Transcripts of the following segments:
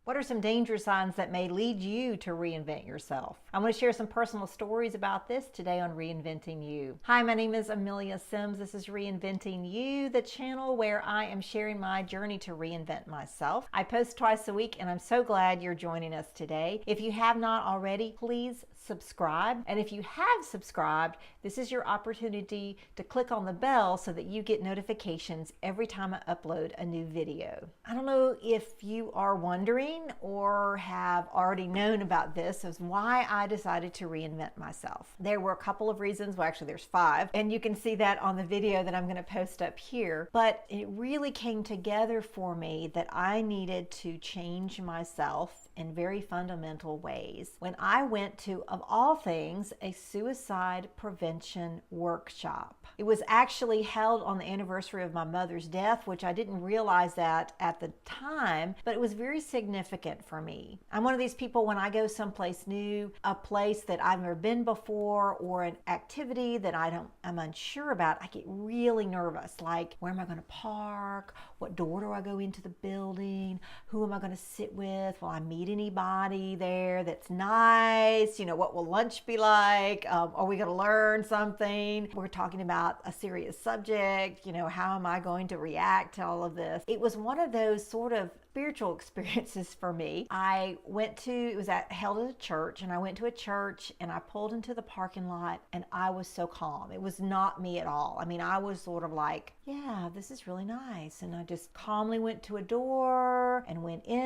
What are some danger signs that may lead you to reinvent yourself? I'm going to share some personal stories about this today on Reinventing You. Hi, my name is Amelia Sims. This is Reinventing You, the channel where I am sharing my journey to reinvent myself. I post twice a week and I'm so glad you're joining us today. If you have not already, please subscribe. And if you have subscribed, this is your opportunity to click on the bell so that you get notifications every time I upload a new video. I don't know if you are wondering or have already known about this is why I decided to reinvent myself. There were a couple of reasons. Well, actually there's 5, and you can see that on the video that I'm going to post up here. But it really came together for me that I needed to change myself in very fundamental ways when I went to, of all things, a suicide prevention workshop. It was actually held on the anniversary of my mother's death, which I didn't realize that at the time, but it was very significant for me. I'm one of these people, when I go someplace new, a place that I've never been before, or an activity that I'm unsure about, I get really nervous. Like, where am I going to park? What door do I go into the building? Who am I going to sit with? Will I meet anybody there that's nice? You know, what will lunch be like? Are we going to learn something? We're talking about a serious subject. You know, how am I going to react to all of this? It was one of those sort of spiritual experiences for me. It was held at a church, and I went to a church and I pulled into the parking lot and I was so calm. It was not me at all. I mean, I was sort of like, yeah, this is really nice. And I just calmly went to a door and went in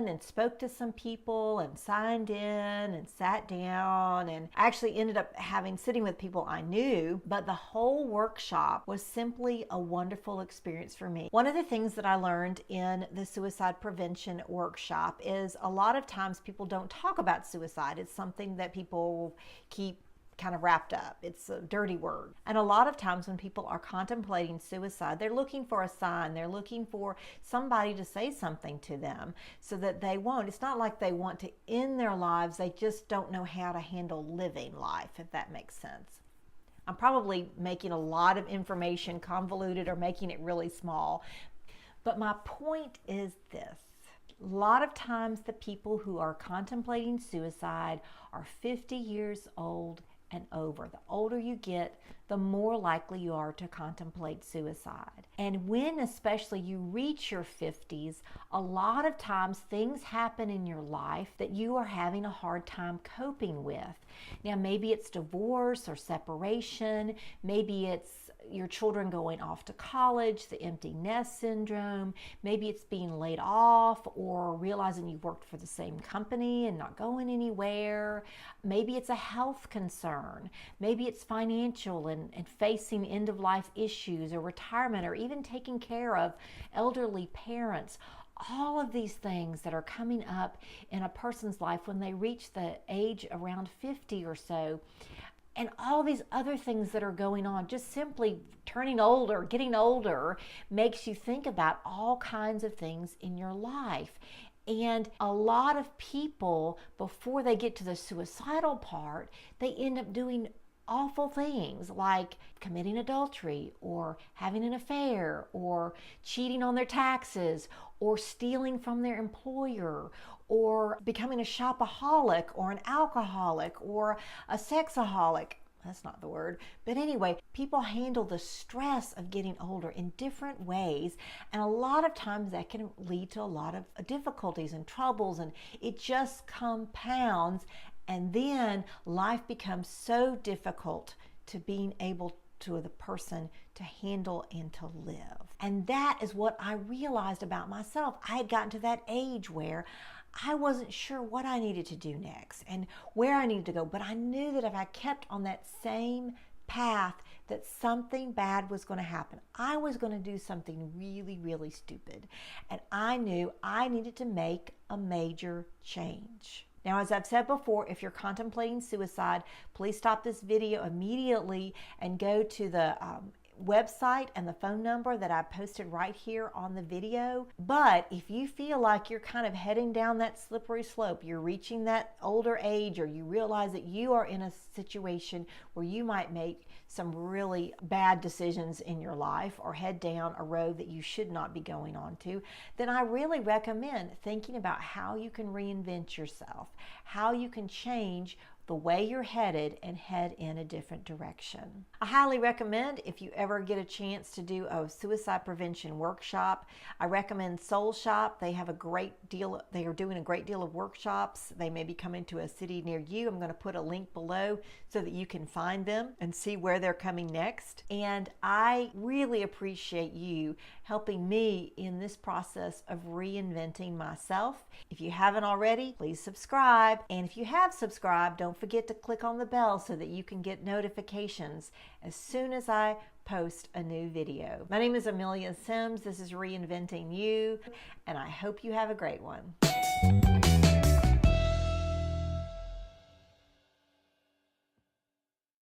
and spoke to some people and signed in and sat down, and actually ended up sitting with people I knew. But the whole workshop was simply a wonderful experience for me. One of the things that I learned in the suicide prevention workshop is a lot of times people don't talk about suicide. It's something that people keep kind of wrapped up. It's a dirty word. And a lot of times when people are contemplating suicide, they're looking for a sign. They're looking for somebody to say something to them so that they won't. It's not like they want to end their lives. They just don't know how to handle living life, if that makes sense. I'm probably making a lot of information convoluted or making it really small. But my point is this. A lot of times the people who are contemplating suicide are 50 years old and over. The older you get, the more likely you are to contemplate suicide. And when especially you reach your 50s, a lot of times things happen in your life that you are having a hard time coping with. Now, maybe it's divorce or separation, maybe it's your children going off to college, the empty nest syndrome, maybe it's being laid off or realizing you worked for the same company and not going anywhere. Maybe it's a health concern. Maybe it's financial and facing end-of-life issues or retirement, or even taking care of elderly parents. All of these things that are coming up in a person's life when they reach the age around 50 or so, and all these other things that are going on, just simply turning older, getting older, makes you think about all kinds of things in your life. And a lot of people, before they get to the suicidal part, they end up doing awful things like committing adultery or having an affair or cheating on their taxes or stealing from their employer or becoming a shopaholic or an alcoholic or a sexaholic. That's not the word. But anyway, people handle the stress of getting older in different ways. And a lot of times that can lead to a lot of difficulties and troubles, and it just compounds. And then life becomes so difficult to being able to the person to handle and to live. And that is what I realized about myself. I had gotten to that age where I wasn't sure what I needed to do next and where I needed to go, but I knew that if I kept on that same path, that something bad was going to happen. I was going to do something really, really stupid. And I knew I needed to make a major change. Now, as I've said before, if you're contemplating suicide, please stop this video immediately and go to the website and the phone number that I posted right here on the video. But if you feel like you're kind of heading down that slippery slope, you're reaching that older age, or you realize that you are in a situation where you might make some really bad decisions in your life or head down a road that you should not be going on to, then I really recommend thinking about how you can reinvent yourself, how you can change the way you're headed and head in a different direction. I highly recommend, if you ever get a chance to do a suicide prevention workshop, I recommend Soul Shop. They have a great deal, they are doing a great deal of workshops. They may be coming to a city near you. I'm going to put a link below so that you can find them and see where they're coming next. And I really appreciate you helping me in this process of reinventing myself. If you haven't already, please subscribe. And if you have subscribed, don't forget to click on the bell so that you can get notifications as soon as I post a new video. My name is Amelia Sims. This is Reinventing You, and I hope you have a great one.